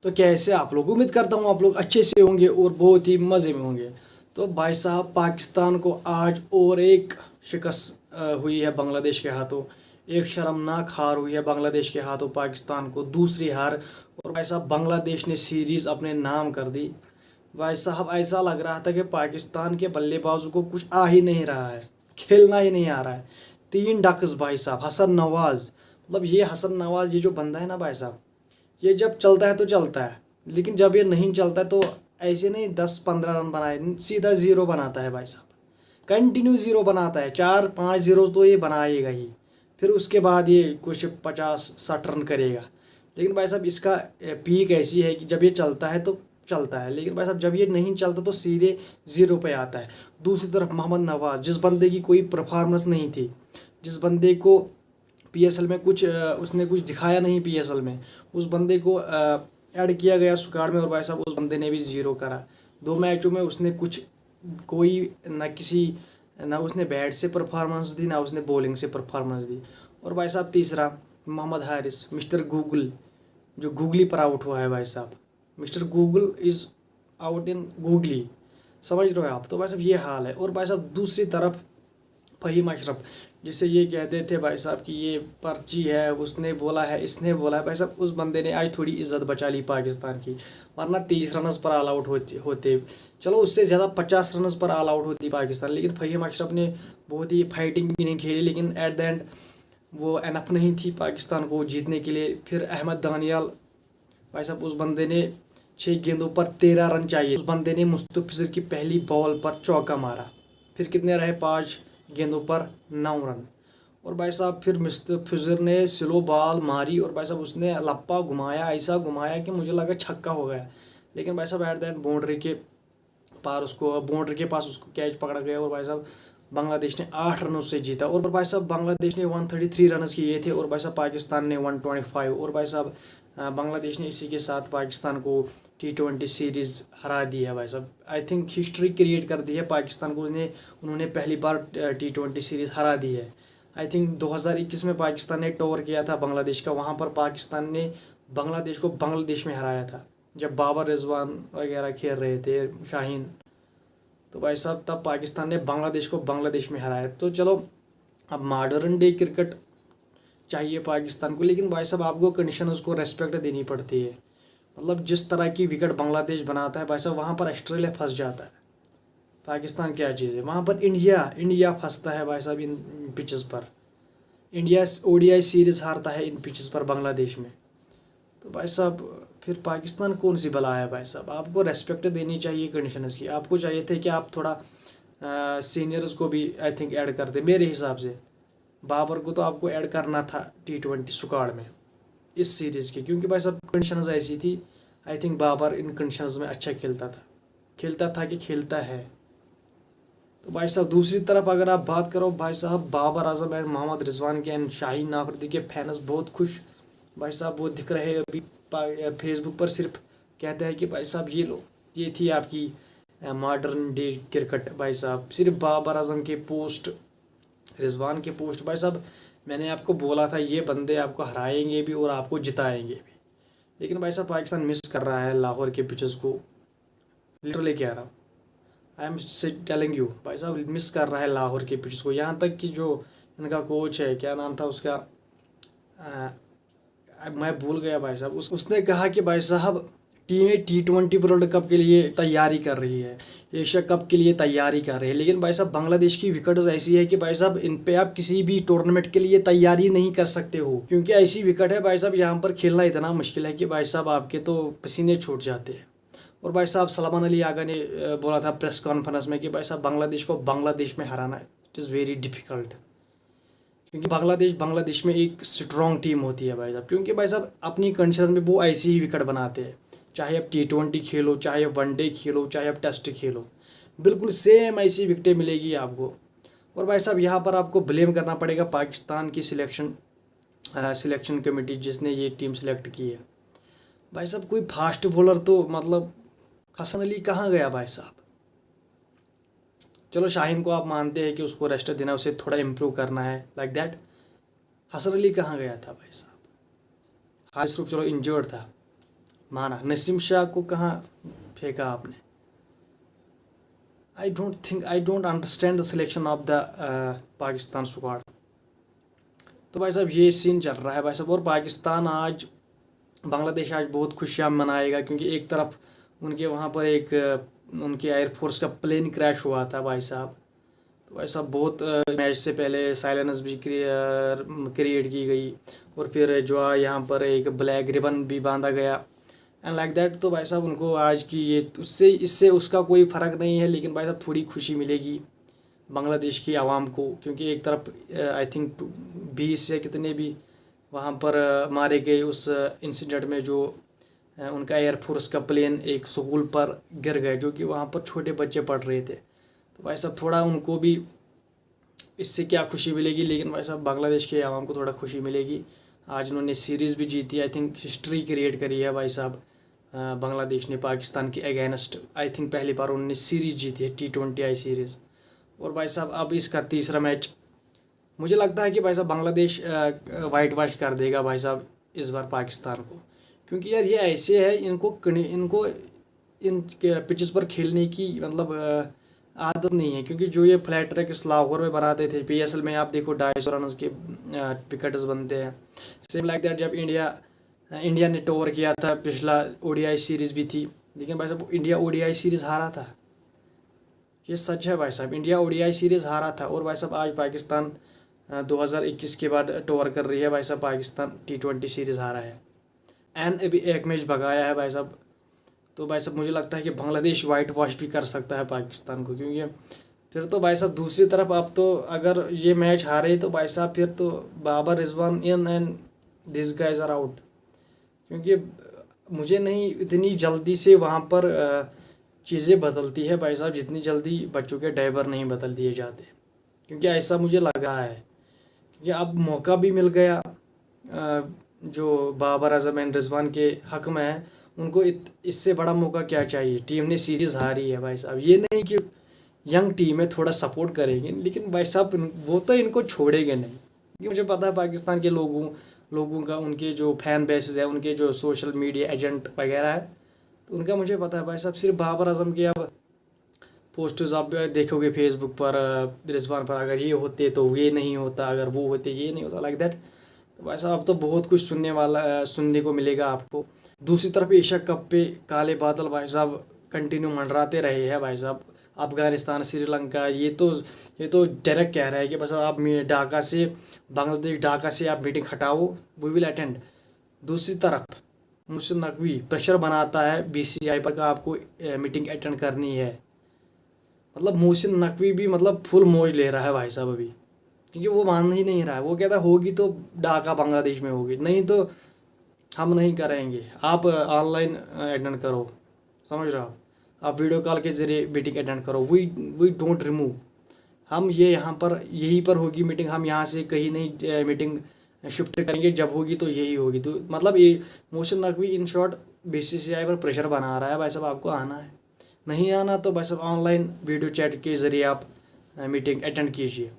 तो कैसे आप लोग, उम्मीद करता हूँ आप लोग अच्छे से होंगे और बहुत ही मज़े में होंगे। तो भाई साहब, पाकिस्तान को आज और एक शिकस्त हुई है बांग्लादेश के हाथों। एक शर्मनाक हार हुई है बांग्लादेश के हाथों पाकिस्तान को, दूसरी हार। और भाई साहब, बांग्लादेश ने सीरीज़ अपने नाम कर दी। भाई साहब, ऐसा लग रहा था कि पाकिस्तान के बल्लेबाजों को कुछ आ ही नहीं रहा है, खेलना ही नहीं आ रहा है। 3 डक्स भाई साहब, हसन नवाज, मतलब ये हसन नवाज, ये जो बंदा है ना भाई साहब, ये जब चलता है तो चलता है, लेकिन जब ये नहीं चलता है तो ऐसे नहीं 10-15 रन बनाए, सीधा ज़ीरो बनाता है भाई साहब। कंटिन्यू ज़ीरो बनाता है, 4-5 ज़ीरो तो ये बनाएगा ही। फिर उसके बाद ये कुछ 50-60 रन करेगा। लेकिन भाई साहब, इसका पीक ऐसी है कि जब ये चलता है तो चलता है, लेकिन भाई साहब जब ये नहीं चलता तो सीधे ज़ीरो पे आता है। दूसरी तरफ मोहम्मद नवाज, जिस बंदे की कोई परफॉर्मेंस नहीं थी, जिस बंदे को पीएसएल में कुछ उसने कुछ दिखाया नहीं पीएसएल में, उस बंदे को ऐड किया गया स्क्वाड में, और भाई साहब उस बंदे ने भी ज़ीरो करा। 2 मैचों में उसने कुछ कोई ना उसने बैट से परफॉर्मेंस दी, ना उसने बॉलिंग से परफॉर्मेंस दी। और भाई साहब तीसरा, मोहम्मद हारिस, मिस्टर गूगल, जो गूगली पर आउट हुआ है भाई साहब। Mister Google is out in googly, समझ रहे हो आप। तो भाई साहब ये हाल है। और भाई साहब दूसरी तरफ फ़हीम अशरफ, जिसे ये कहते थे भाई साहब कि ये पर्ची है, उसने बोला है, इसने बोला है, भाई साहब उस बंदे ने आज थोड़ी इज्जत बचा ली पाकिस्तान की। वरना 30 रनस पर ऑल आउट होते, चलो उससे ज़्यादा 50 रनस पर ऑल आउट होती पाकिस्तान। लेकिन फ़हीम अशरफ ने बहुत ही फाइटिंग इनिंग खेली, लेकिन एट द एंड वो एनफ नहीं थी पाकिस्तान को जीतने के लिए। फिर अहमद दानियाल, भाई साहब उस बंदे ने 6 गेंदों पर 13 रन चाहिए, उस बंदे ने मुस्तफिजर की पहली बॉल पर चौका मारा। फिर कितने रहे, 5 गेंदों पर 9 रन। और भाई साहब फिर मुस्तफिजर ने स्लो बॉल मारी, और भाई साहब उसने लप्पा घुमाया, ऐसा घुमाया कि मुझे लगा छक्का हो गया। लेकिन भाई साहब एट द एंड बाउंड्री के पास उसको कैच पकड़ा गया, और भाई साहब बांग्लादेश ने 8 रनों से जीता। और भाई साहब बांग्लादेश ने 133 रन किए थे, और भाई साहब पाकिस्तान ने 125। और भाई साहब बांग्लादेश ने इसी के साथ पाकिस्तान को T20 सीरीज़ हरा दी है भाई साहब। आई थिंक हिस्ट्री क्रिएट कर दी है पाकिस्तान को, उन्होंने पहली बार T20 सीरीज़ हरा दी है। आई थिंक 2021 में पाकिस्तान ने टूर किया था बांग्लादेश का, वहाँ पर पाकिस्तान ने बांग्लादेश को बांग्लादेश में हराया था, जब बाबर रिजवान वगैरह खेल रहे थे, शाहीन। तो भाई साहब तब पाकिस्तान ने बांग्लादेश को बांग्लादेश में हराया। तो चलो, अब मॉडर्न डे क्रिकेट चाहिए पाकिस्तान को, लेकिन भाई साहब आपको कंडीशन उसको रेस्पेक्ट देनी पड़ती है। मतलब जिस तरह की विकेट बांग्लादेश बनाता है भाई साहब, वहाँ पर ऑस्ट्रेलिया फंस जाता है। पाकिस्तान क्या चीज़ है, वहाँ पर इंडिया फंसता है भाई साहब इन पिचेस पर। इंडिया ODI सीरीज़ हारता है इन पिचेस पर बांग्लादेश में। तो भाई साहब फिर पाकिस्तान कौन सी बला है भाई साहब, आपको रेस्पेक्ट देनी चाहिए कंडीशनर्स की। आपको चाहिए थे कि आप थोड़ा सीनियर्स को भी आई थिंक ऐड कर दे। मेरे हिसाब से बाबर को तो आपको ऐड करना था T20 स्क्वाड में इस सीरीज़ की, क्योंकि भाई साहब कंडीशंस ऐसी थी। I think Babar in conditions में अच्छा खेलता था कि खेलता है। तो भाई साहब दूसरी तरफ अगर आप बात करो भाई साहब, बाबर आजम एंड मोहम्मद रिजवान के एंड शाहीन अफरीदी के फैंस बहुत खुश भाई साहब, वो दिख रहे हैं अभी फेसबुक पर, सिर्फ कहते हैं कि भाई साहब ये लो, ये थी आपकी मॉडर्न डे क्रिकेट। भाई साहब सिर्फ बाबर आजम के पोस्ट, रिजवान के पोस्ट, भाई साहब मैंने आपको बोला था ये बंदे आपको हराएंगे भी और आपको जिताएंगे भी। लेकिन भाई साहब पाकिस्तान मिस कर रहा है लाहौर के पिचेस को, लिटरली कह रहा हूँ, आई एम टेलिंग यू भाई साहब, मिस कर रहा है लाहौर के पिचेस को। यहाँ तक कि जो इनका कोच है, क्या नाम था उसका, मैं भूल गया भाई साहब, उसने कहा कि भाई साहब टीमें T20 वर्ल्ड कप के लिए तैयारी कर रही है, एशिया कप के लिए तैयारी कर रही है। लेकिन भाई साहब बांग्लादेश की विकेट्स ऐसी है कि भाई साहब इन पे आप किसी भी टूर्नामेंट के लिए तैयारी नहीं कर सकते हो, क्योंकि ऐसी विकेट है भाई साहब, यहाँ पर खेलना इतना मुश्किल है कि भाई साहब आपके तो पसीने छूट जाते हैं। और भाई साहब सलमान अली आगा ने बोला था प्रेस कॉन्फ्रेंस में कि भाई साहब बांग्लादेश को बांग्लादेश में हराना इट इज़ वेरी डिफ़िकल्ट, क्योंकि बांग्लादेश में एक स्ट्रॉन्ग टीम होती है भाई साहब। क्योंकि भाई साहब अपनी कंडीशन में वो ऐसी ही विकेट बनाते हैं, चाहे आप T20 खेलो, चाहे आप वनडे खेलो, चाहे आप टेस्ट खेलो, बिल्कुल सेम ऐसी विकेटें मिलेगी आपको। और भाई साहब यहाँ पर आपको ब्लेम करना पड़ेगा पाकिस्तान की सिलेक्शन कमेटी, जिसने ये टीम सेलेक्ट की है। भाई साहब कोई फास्ट बॉलर तो मतलब हसन अली कहाँ गया भाई साहब। चलो शाहीन को आप मानते हैं कि उसको रेस्ट देना, उसे थोड़ा इम्प्रूव करना है, लाइक दैट। हसन अली कहाँ गया था भाई साहब, हारिस रूफ चलो इंजर्ड था, माना, नसीम शाह को कहाँ फेंका आपने? I don't understand the selection of the Pakistan squad. तो भाई साहब ये सीन चल रहा है भाई साहब। और पाकिस्तान आज, बांग्लादेश आज बहुत खुशियाँ मनाएगा, क्योंकि एक तरफ उनके वहाँ पर एक उनके एयरफोर्स का प्लेन क्रैश हुआ था भाई साहब। तो भाई साहब बहुत मैच से पहले साइलेंस भी क्रिएट की गई, और फिर जो है यहाँ पर एक ब्लैक रिबन भी बांधा गया एंड लाइक दैट। तो भाई साहब उनको आज की ये उससे इससे उसका कोई फ़र्क नहीं है, लेकिन भाई साहब थोड़ी खुशी मिलेगी बांग्लादेश की आवाम को, क्योंकि एक तरफ आई थिंक 20 या कितने भी वहाँ पर मारे गए उस इंसिडेंट में, जो उनका एयरफोर्स का प्लेन एक स्कूल पर गिर गए, जो कि वहाँ पर छोटे बच्चे पढ़ रहे थे। तो भाई साहब थोड़ा उनको भी इससे क्या खुशी मिलेगी, लेकिन भाई साहब बांग्लादेश के आवाम को थोड़ा खुशी मिलेगी। आज उन्होंने सीरीज़ भी जीती, आई थिंक हिस्ट्री क्रिएट करी है भाई साहब। बांग्लादेश ने पाकिस्तान के अगेंस्ट आई थिंक पहली बार उन्होंने सीरीज़ जीती है, T20I सीरीज़। और भाई साहब अब इसका तीसरा मैच, मुझे लगता है कि भाई साहब बांग्लादेश वाइट वॉश कर देगा भाई साहब इस बार पाकिस्तान को, क्योंकि यार ये ऐसे है, इनको इन पिचेस पर खेलने की मतलब आदत नहीं है, क्योंकि जो ये फ्लैट ट्रैक लाहौर में बनाते थे, PSL में आप देखो 250 रन के विकेट्स बनते हैं। सेम लाइक दैट जब इंडिया ने टोवर किया था, पिछला ODI सीरीज़ भी थी, लेकिन भाई साहब इंडिया ODI सीरीज़ हारा था। ये सच है भाई साहब, इंडिया ODI सीरीज़ हारा था। और भाई साहब आज पाकिस्तान 2021 के बाद टोवर कर रही है भाई साहब, पाकिस्तान T20 सीरीज़ हारा है एंड अभी एक मैच भगाया है भाई साहब। तो भाई साहब मुझे लगता है कि बांग्लादेश वाइट वॉश भी कर सकता है पाकिस्तान को, क्योंकि फिर तो भाई साहब दूसरी तरफ अब तो अगर ये मैच हारे तो भाई साहब फिर तो Babar Rizwan in and this guys are out, क्योंकि मुझे नहीं इतनी जल्दी से वहाँ पर चीज़ें बदलती है भाई साहब, जितनी जल्दी बच्चों के डायपर नहीं बदल दिए जाते, क्योंकि ऐसा मुझे लग रहा है कि अब मौका भी मिल गया जो बाबर आजम एंड रिजवान के हक़ में है, उनको इससे बड़ा मौका क्या चाहिए। टीम ने सीरीज़ हारी है भाई साहब, ये नहीं कि यंग टीम है थोड़ा सपोर्ट करेंगे, लेकिन भाई साहब वो तो इनको छोड़ेंगे नहीं, क्योंकि मुझे पता है पाकिस्तान के लोगों का, उनके जो फैन बेसेस है, उनके जो सोशल मीडिया एजेंट वगैरह है, तो उनका मुझे पता है भाई साहब। सिर्फ बाबर आजम के अब पोस्टर्स आप देखोगे फेसबुक पर, रिजवान पर, अगर ये होते तो ये नहीं होता, अगर वो होते ये नहीं होता, लाइक दैट। तो भाई साहब अब तो बहुत कुछ सुनने को मिलेगा आपको। दूसरी तरफ एशिया कप पे काले बादल भाई साहब कंटिन्यू मंडराते रहे हैं भाई साहब। अफगानिस्तान, श्रीलंका, ये तो डायरेक्ट कह रहा है कि बस आप बांग्लादेश ढाका से आप मीटिंग हटाओ, वी विल अटेंड। दूसरी तरफ मोहसिन नकवी प्रेशर बनाता है BCCI पर का आपको मीटिंग अटेंड करनी है। मतलब मोहसिन नकवी भी मतलब फुल मौज ले रहा है भाई साहब अभी, क्योंकि वो मान ही नहीं रहा है। वो कहता है होगी तो ढाका बांग्लादेश में होगी, नहीं तो हम नहीं करेंगे, आप ऑनलाइन अटेंड करो, समझ रहे हो आप वीडियो कॉल के ज़रिए मीटिंग अटेंड करो, वी डोंट रिमूव। हम ये यहाँ पर यहीं पर होगी मीटिंग, हम यहाँ से कहीं नहीं मीटिंग शिफ्ट करेंगे, जब होगी तो यही होगी। तो मतलब ये Mohsin Naqvi in short BCCI पर प्रेशर बना रहा है भाई साहब, आपको आना है, नहीं आना तो भाई साहब ऑनलाइन वीडियो चैट के ज़रिए आप मीटिंग अटेंड कीजिए।